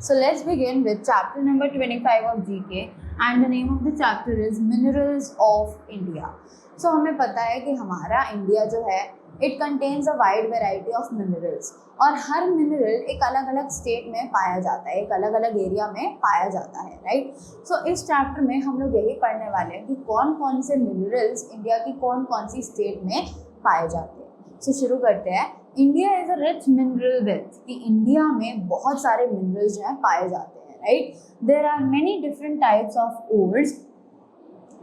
So let's begin with chapter number 25 of GK, and the name of the chapter is Minerals of India. So हमें पता है कि हमारा India जो है it contains a wide variety of minerals, और हर mineral एक अलग अलग स्टेट में पाया जाता है, एक अलग अलग एरिया में पाया जाता है, राइट। सो इस चैप्टर में हम लोग यही पढ़ने वाले हैं कि कौन कौन से मिनरल्स इंडिया की कौन कौन सी स्टेट में पाए जाते हैं। सो शुरू करते हैं। India is a rich mineral wealth, कि इंडिया में बहुत सारे मिनरल्स जो हैं पाए जाते हैं, right. There are many different types of ores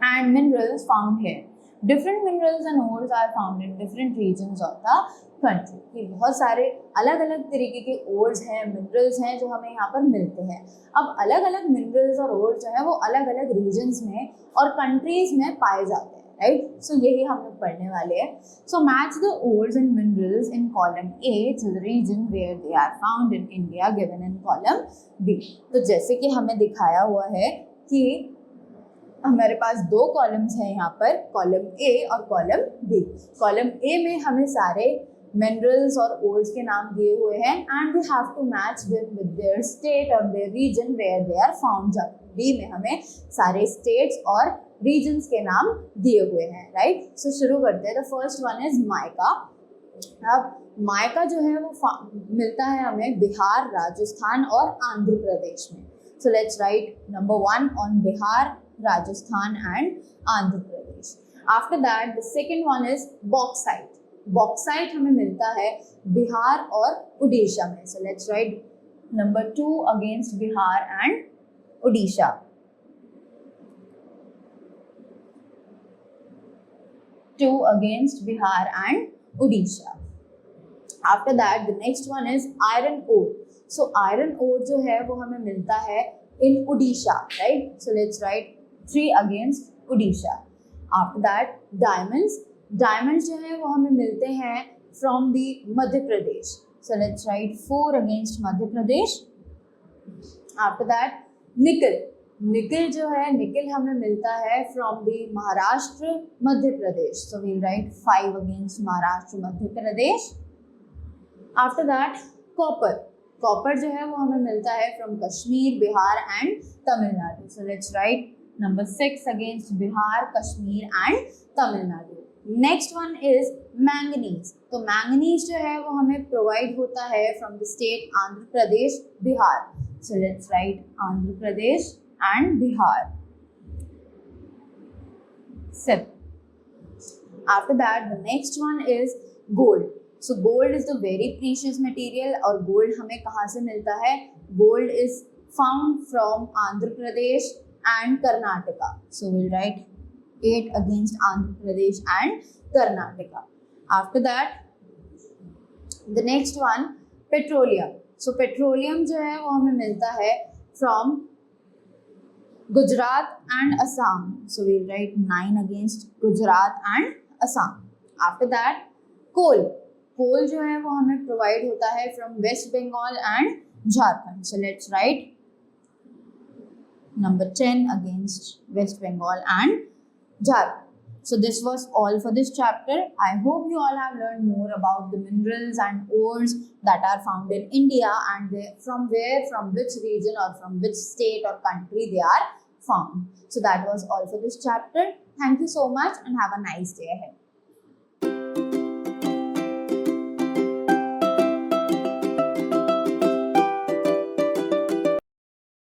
and minerals found here. Different minerals and ores are found in different regions of the country, कि बहुत सारे अलग अलग तरीके के ओर्स हैं, मिनरल्स हैं जो हमें यहाँ पर मिलते हैं। अब अलग अलग मिनरल्स और ओर्स जो है वो अलग अलग रीजन्स में और कंट्रीज में पाए जाते हैं, राइट। सो यही हम लोग पढ़ने वाले हैं। So match the ores and minerals in column A to the region where they are found in India given in column B. तो जैसे कि हमें दिखाया हुआ है कि हमारे पास दो कॉलम्स हैं यहाँ पर, कॉलम ए और कॉलम बी। कॉलम ए में हमें सारे मिनरल्स और ओर्स के नाम दिए हुए हैं, and we have to match them with their state और their region where they are found. B में हमें सारे स्टेट्स और रीजन्स के नाम दिए हुए हैं, राइट। सो शुरू करते हैं। द फर्स्ट वन इज मायका। अब मायका जो है वो मिलता है हमें बिहार, राजस्थान और आंध्र प्रदेश में। सो let's write number 1 on Bihar, Rajasthan and Andhra Pradesh. After that, the second one is bauxite. Bauxite हमें मिलता है बिहार और उड़ीसा में. So let's write number 2 against Bihar and Odisha. Two against Bihar and Odisha. After that, the next one is iron ore. So iron ore जो है वो हमें मिलता है in Odisha, right? So let's write 3 against Odisha. After that, diamonds. Diamonds जो है वो हमें मिलते हैं from the Madhya Pradesh. So let's write 4 against Madhya Pradesh. After that, nickel. Nickel जो है, nickel हमें मिलता है from the Maharashtra, Madhya Pradesh. So we'll write 5 against Maharashtra, Madhya Pradesh. After that, copper. Copper जो है वो हमें मिलता है from Kashmir, Bihar and Tamil Nadu. So let's write number 6 against Bihar, Kashmir and Tamil Nadu. Next one is manganese. तो मैंगनीज जो है वो हमें प्रोवाइड होता है from the state Andhra Pradesh, Bihar. So let's right Andhra Pradesh and Bihar. After that the next one is gold. So gold is the very precious material, और gold हमें कहाँ से मिलता है? Gold is found from Andhra Pradesh and Karnataka. So we'll write 8 against Andhra Pradesh and Karnataka. After that, the next one, petroleum. So petroleum जो है वो हमें मिलता है from Gujarat and Assam. So we'll write 9 against Gujarat and Assam. After that, coal. कोल जो है वो हमें प्रोवाइड होता है from West Bengal and Jharkhand. So let's write number 10 against West Bengal and Jharkhand. So this was all for this chapter. I hope you all have learned more about the minerals and ores that are found in India, and from where, from which region or from which state or country they are found. So that was all for this chapter. Thank you so much and have a nice day ahead.